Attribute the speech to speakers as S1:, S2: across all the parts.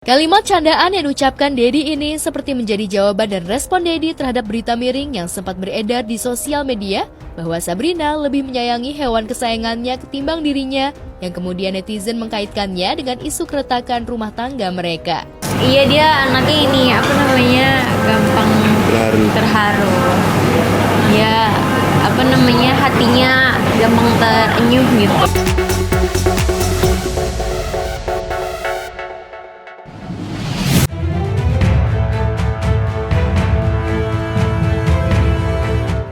S1: Kalimat candaan yang diucapkan Dedi ini seperti menjadi jawaban dan respon Dedi terhadap berita miring yang sempat beredar di sosial media bahwa Sabrina lebih menyayangi hewan kesayangannya ketimbang dirinya, yang kemudian netizen mengkaitkannya dengan isu keretakan rumah tangga mereka.
S2: Iya, dia anaknya ini gampang terharu. Ya, hatinya gampang terenyuh gitu.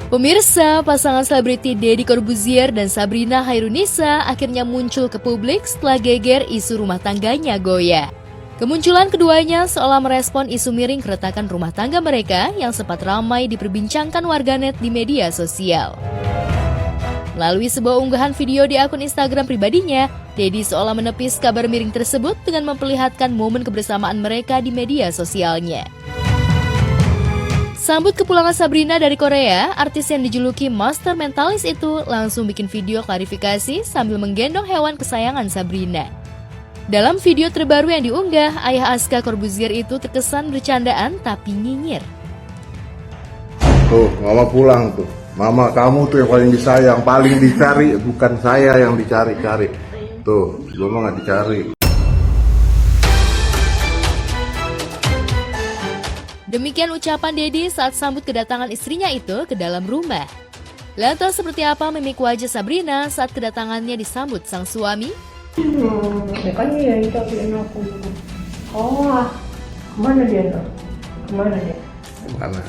S1: Pemirsa, pasangan selebriti Deddy Corbuzier dan Sabrina Hairunisa akhirnya muncul ke publik setelah geger isu rumah tangganya goyah. Kemunculan keduanya seolah merespon isu miring keretakan rumah tangga mereka yang sempat ramai diperbincangkan warganet di media sosial. Melalui sebuah unggahan video di akun Instagram pribadinya, Deddy seolah menepis kabar miring tersebut dengan memperlihatkan momen kebersamaan mereka di media sosialnya. Sambut kepulangan Sabrina dari Korea, artis yang dijuluki Master Mentalist itu langsung bikin video klarifikasi sambil menggendong hewan kesayangan Sabrina. Dalam video terbaru yang diunggah, ayah Aska Corbuzier itu terkesan bercandaan tapi nyinyir.
S3: Tuh, mama pulang tuh. Mama kamu tuh yang paling disayang, paling dicari, bukan saya yang dicari-cari. Tuh, mama nggak dicari.
S1: Demikian ucapan Deddy saat sambut kedatangan istrinya itu ke dalam rumah. Lantas seperti apa mimik wajah Sabrina saat kedatangannya disambut sang suami?
S4: Makanya ya itu aku. Oh, kemana dia tuh? Kemana dia?
S3: Mana?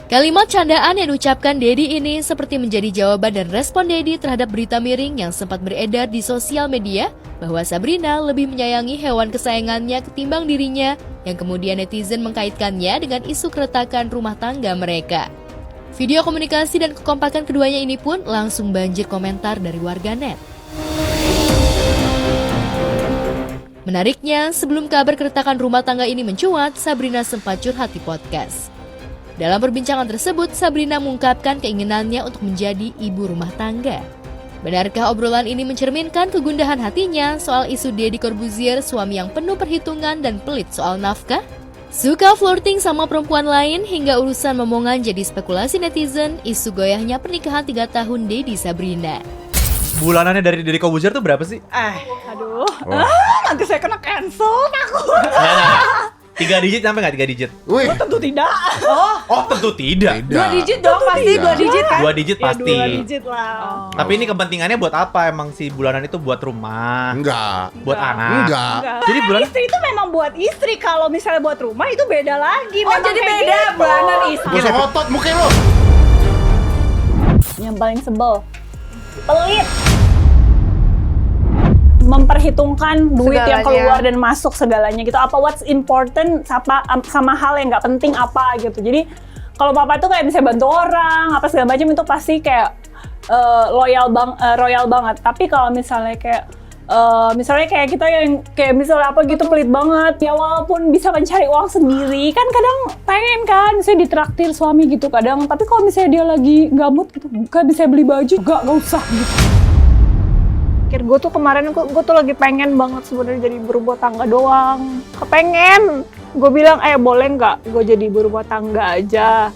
S1: Kalimat candaan yang diucapkan Deddy ini seperti menjadi jawaban dan respon Deddy terhadap berita miring yang sempat beredar di sosial media bahwa Sabrina lebih menyayangi hewan kesayangannya ketimbang dirinya, yang kemudian netizen mengkaitkannya dengan isu keretakan rumah tangga mereka. Video komunikasi dan kekompakan keduanya ini pun langsung banjir komentar dari warganet. Menariknya, sebelum kabar keretakan rumah tangga ini mencuat, Sabrina sempat curhat di podcast. Dalam perbincangan tersebut, Sabrina mengungkapkan keinginannya untuk menjadi ibu rumah tangga. Benarkah obrolan ini mencerminkan kegundahan hatinya soal isu Deddy Corbuzier, suami yang penuh perhitungan dan pelit soal nafkah? Suka flirting sama perempuan lain hingga urusan momongan jadi spekulasi netizen, isu goyahnya pernikahan 3 tahun Deddy Sabrina.
S5: Bulanannya dari Deddy Corbuzier tuh berapa sih?
S4: Aduh. Nanti saya kena cancel, takut.
S5: 3 digit sampai nggak 3 digit?
S3: Wih,
S4: Tentu tidak.
S5: Oh tentu tidak.
S4: 2 digit dong, pasti 2 digit kan?
S5: 2 digit pasti.
S4: 2 digit lah.
S5: Tapi ini kepentingannya buat apa emang si bulanan itu? Buat rumah?
S3: enggak.
S5: Buat anak?
S3: Enggak.
S5: Jadi bulanan
S6: Istri itu memang buat istri, kalau misalnya buat rumah itu beda lagi.
S4: Oh,
S6: Memang
S4: jadi
S6: kayak
S4: beda
S6: gitu.
S4: bulanan istri.
S3: Gak usah ngotot mungkin lo.
S6: Yang paling sebel, pelit, memperhitungkan duit yang keluar dan masuk segalanya gitu. Apa what's important sama hal yang nggak penting apa gitu. Jadi kalau papa tuh kayak bisa bantu orang apa segala macam itu pasti kayak royal banget. Tapi kalau misalnya kayak kita yang kayak misalnya apa gitu pelit banget ya, walaupun bisa mencari uang sendiri kan kadang pengen kan saya ditraktir suami gitu kadang, tapi kalau misalnya dia lagi gabut gitu gak bisa beli baju gak usah gitu. Gue tuh kemarin gue tuh lagi pengen banget sebenarnya jadi berumah tangga doang, kepengen. Gue bilang boleh nggak gue jadi berumah tangga aja,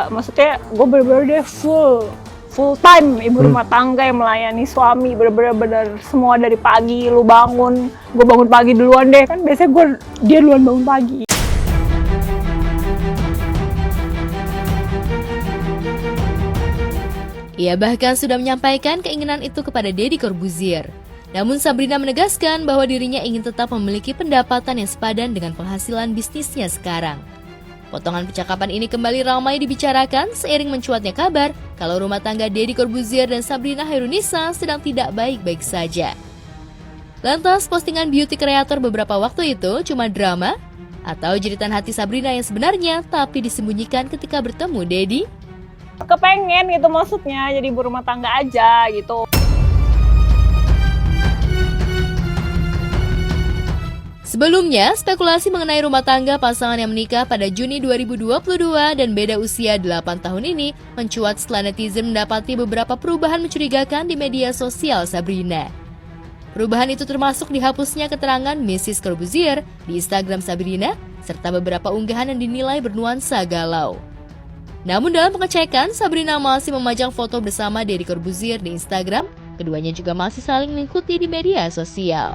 S6: maksudnya gue bener-bener deh full time ibu rumah tangga yang melayani suami, bener-bener semua dari pagi lu bangun, gue bangun pagi duluan deh, kan biasanya dia duluan bangun pagi.
S1: Ia bahkan sudah menyampaikan keinginan itu kepada Deddy Corbuzier. Namun Sabrina menegaskan bahwa dirinya ingin tetap memiliki pendapatan yang sepadan dengan penghasilan bisnisnya sekarang. Potongan percakapan ini kembali ramai dibicarakan seiring mencuatnya kabar kalau rumah tangga Deddy Corbuzier dan Sabrina Hairunisa sedang tidak baik-baik saja. Lantas postingan beauty creator beberapa waktu itu cuma drama? Atau jeritan hati Sabrina yang sebenarnya tapi disembunyikan ketika bertemu Deddy?
S6: Kepengen gitu maksudnya jadi ibu rumah tangga aja gitu.
S1: Sebelumnya, spekulasi mengenai rumah tangga pasangan yang menikah pada Juni 2022 dan beda usia 8 tahun ini mencuat setelah netizen mendapati beberapa perubahan mencurigakan di media sosial Sabrina. Perubahan itu termasuk dihapusnya keterangan Mrs. Corbuzier di Instagram Sabrina, serta beberapa unggahan yang dinilai bernuansa galau. Namun dalam pengecekan, Sabrina masih memajang foto bersama Deddy Corbuzier di Instagram. Keduanya juga masih saling mengikuti di media sosial.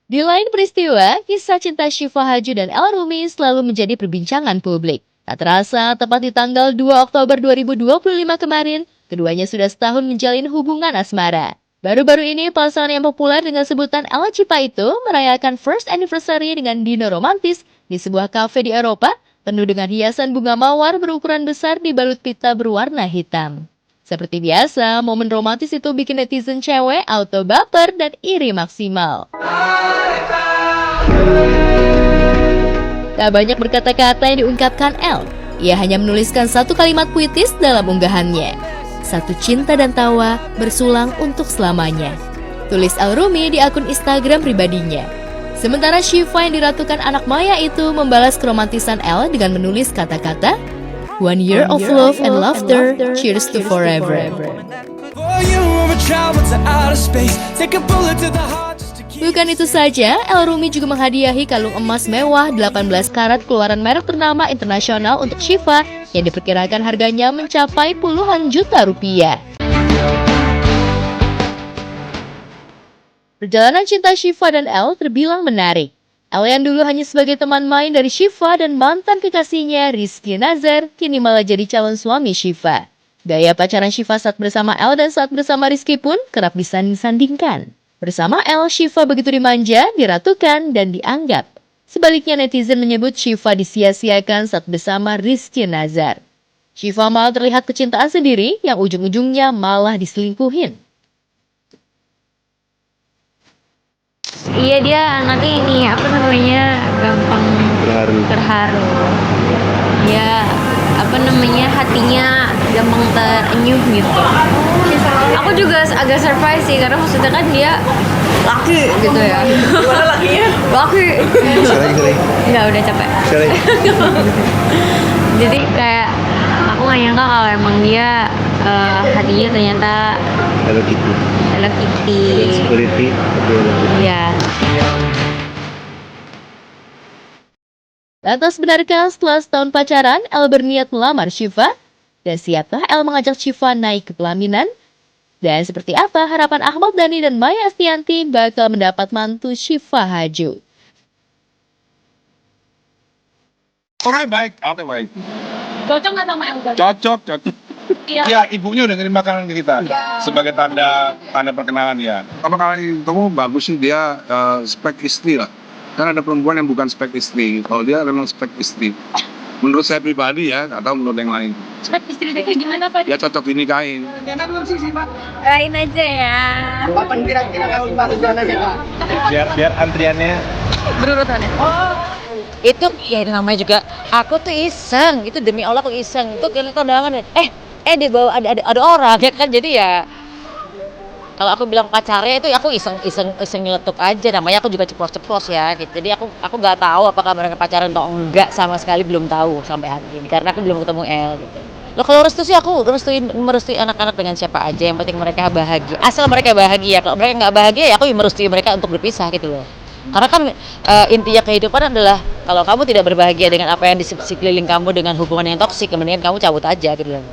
S1: Di lain peristiwa, kisah cinta Syifa Haju dan El Rumi selalu menjadi perbincangan publik. Tak terasa, tepat di tanggal 2 Oktober 2025 kemarin, keduanya sudah setahun menjalin hubungan asmara. Baru-baru ini, pasangan yang populer dengan sebutan El Cipa itu merayakan first anniversary dengan dinner romantis di sebuah kafe di Eropa, penuh dengan hiasan bunga mawar berukuran besar dibalut pita berwarna hitam. Seperti biasa, momen romantis itu bikin netizen cewek auto baper dan iri maksimal. Tak banyak berkata-kata yang diungkapkan El. Ia hanya menuliskan satu kalimat puitis dalam unggahannya. Satu cinta dan tawa bersulang untuk selamanya. Tulis El Rumi di akun Instagram pribadinya. Sementara Syifa yang diratukan anak Maya itu membalas keromantisan El dengan menulis kata-kata, "One year of love and laughter, cheers to forever." Bukan itu saja, El Rumi juga menghadiahi kalung emas mewah 18 karat keluaran merek ternama internasional untuk Syifa yang diperkirakan harganya mencapai puluhan juta rupiah. Perjalanan cinta Syifa dan El terbilang menarik. El yang dulu hanya sebagai teman main dari Syifa dan mantan kekasihnya Rizky Nazar kini malah jadi calon suami Syifa. Gaya pacaran Syifa saat bersama El dan saat bersama Rizky pun kerap disanding-sandingkan. Bersama El, Syifa begitu dimanja, diratukan, dan dianggap. Sebaliknya netizen menyebut Syifa disia-siakan saat bersama Rizky Nazar. Syifa malah terlihat kecintaan sendiri yang ujung-ujungnya malah diselingkuhin.
S2: Iya, dia anaknya ini apa namanya gampang terharu. Ya apa namanya hatinya gampang terenyuh gitu. Aku juga agak surprise sih karena maksudnya kan dia laki gitu ya.
S6: Gimana lakinya?
S2: Laki.
S3: Sering.
S2: Enggak, udah capek.
S3: Sering.
S2: Jadi kayak aku nggak nyangka kalau emang dia hatinya ternyata
S3: Hello Kitty.
S2: Hello Kitty.
S3: Security.
S2: Iya.
S1: Lantas benarkah setelah setahun pacaran, El berniat melamar Syifa? Dan siapkah El mengajak Syifa naik ke pelaminan? Dan seperti apa harapan Ahmad Dhani dan Maya Estianty bakal mendapat mantu Syifa Haju?
S7: Oke, baik.
S6: Cocok nggak sama El?
S7: Cocok.
S6: Iya.
S7: Ya, ibunya udah ngirim makanan ke kita sebagai tanda perkenalan ya. Apa kali kamu bagus sih dia spek istri lah. Kan ada perempuan yang bukan spek istri. Kalau dia memang spek istri. Menurut saya pribadi ya, atau menurut yang lain.
S6: Spek istri itu kayak gimana, Pak?
S7: Dia cocok dinikahin.
S2: Doain aja ya.
S5: Biar antriannya
S6: Berurutannya.
S8: Itu ya namanya juga aku tuh iseng, itu demi Allah aku iseng. Itu kalian kondangan di bawah ada orang ya kan, jadi ya kalau aku bilang pacarnya itu aku iseng nyeletuk aja, namanya aku juga ceplos ya gitu. Jadi aku nggak tahu apakah mereka pacaran atau enggak, sama sekali belum tahu sampai hari ini karena aku belum ketemu El gitu. Loh, kalau restu sih aku merestui anak-anak dengan siapa aja, yang penting mereka bahagia, asal mereka bahagia. Kalau mereka nggak bahagia ya aku merestui mereka untuk berpisah gitu loh. Karena kan intinya kehidupan adalah kalau kamu tidak berbahagia dengan apa yang di sekeliling kamu dengan hubungan yang toksik, kemudian kamu cabut aja gitu loh.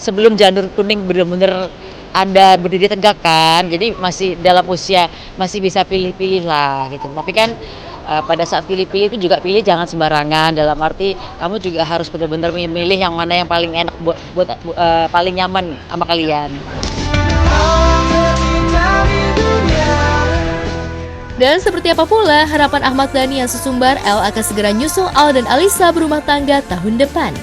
S8: Sebelum janur kuning benar-benar Anda berdiri tegak kan, jadi masih dalam usia masih bisa pilih-pilih lah gitu. Tapi kan pada saat pilih-pilih itu juga pilih jangan sembarangan, dalam arti kamu juga harus benar-benar memilih yang mana yang paling enak buat paling nyaman sama kalian.
S1: Dan seperti apa pula harapan Ahmad Dhani yang sesumbar El akan segera nyusul Al dan Alisa berumah tangga tahun depan.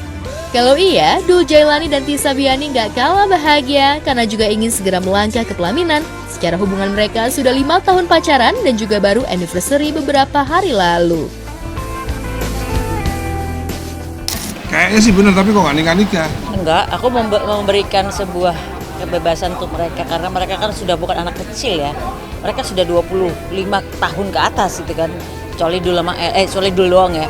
S1: Kalau iya, Dul Jailani dan Tisa Biani gak kalah bahagia karena juga ingin segera melangkah ke pelaminan. Secara hubungan mereka sudah 5 tahun pacaran dan juga baru anniversary beberapa hari lalu.
S7: Kayaknya sih bener, tapi kok nggak nikah-nikah?
S8: Enggak, aku memberikan sebuah kebebasan untuk mereka karena mereka kan sudah bukan anak kecil ya. Mereka sudah 25 tahun ke atas gitu kan. Kecuali dulu doang ya.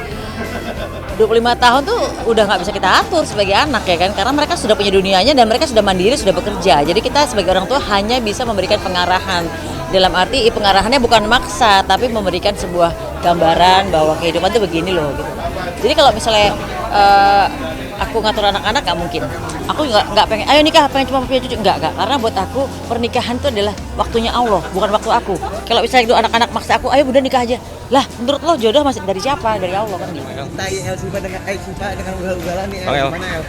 S8: 25 tahun tuh udah nggak bisa kita atur sebagai anak ya kan, karena mereka sudah punya dunianya dan mereka sudah mandiri, sudah bekerja. Jadi kita sebagai orang tua hanya bisa memberikan pengarahan. Dalam arti pengarahannya bukan maksa, tapi memberikan sebuah gambaran bahwa kehidupan tuh begini loh gitu. Jadi kalau misalnya aku ngatur anak-anak nggak mungkin. Aku nggak pengen, ayo nikah, pengen cuma punya cucu, nggak. Karena buat aku pernikahan itu adalah waktunya Allah, bukan waktu aku. Kalau misalnya itu anak-anak maksa aku, ayo bunda nikah aja. Lah, menurut lo jodoh masih dari siapa? Dari Allah kan gitu.
S9: Sipa dengan ugal-ugalan nih,
S10: Bang El.
S9: gimana El?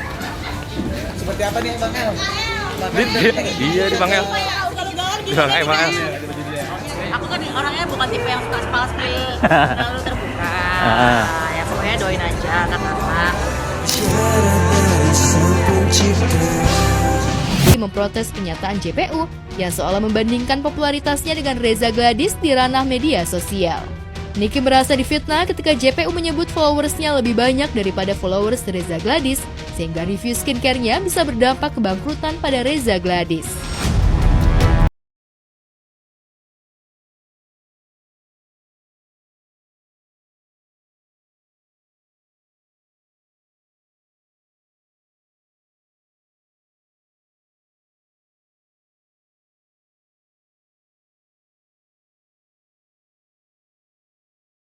S9: Seperti apa nih Bang El?
S10: Iya di Bang El. Bang El.
S8: Aku kan orangnya bukan tipe yang suka spill terlalu terbuka. Ya pokoknya doain aja anak-anak.
S1: Memprotes pernyataan JPU yang seolah membandingkan popularitasnya dengan Reza Gladys di ranah media sosial. Niki merasa difitnah ketika JPU menyebut followersnya lebih banyak daripada followers Reza Gladys, sehingga review skincare-nya bisa berdampak kebangkrutan pada Reza Gladys.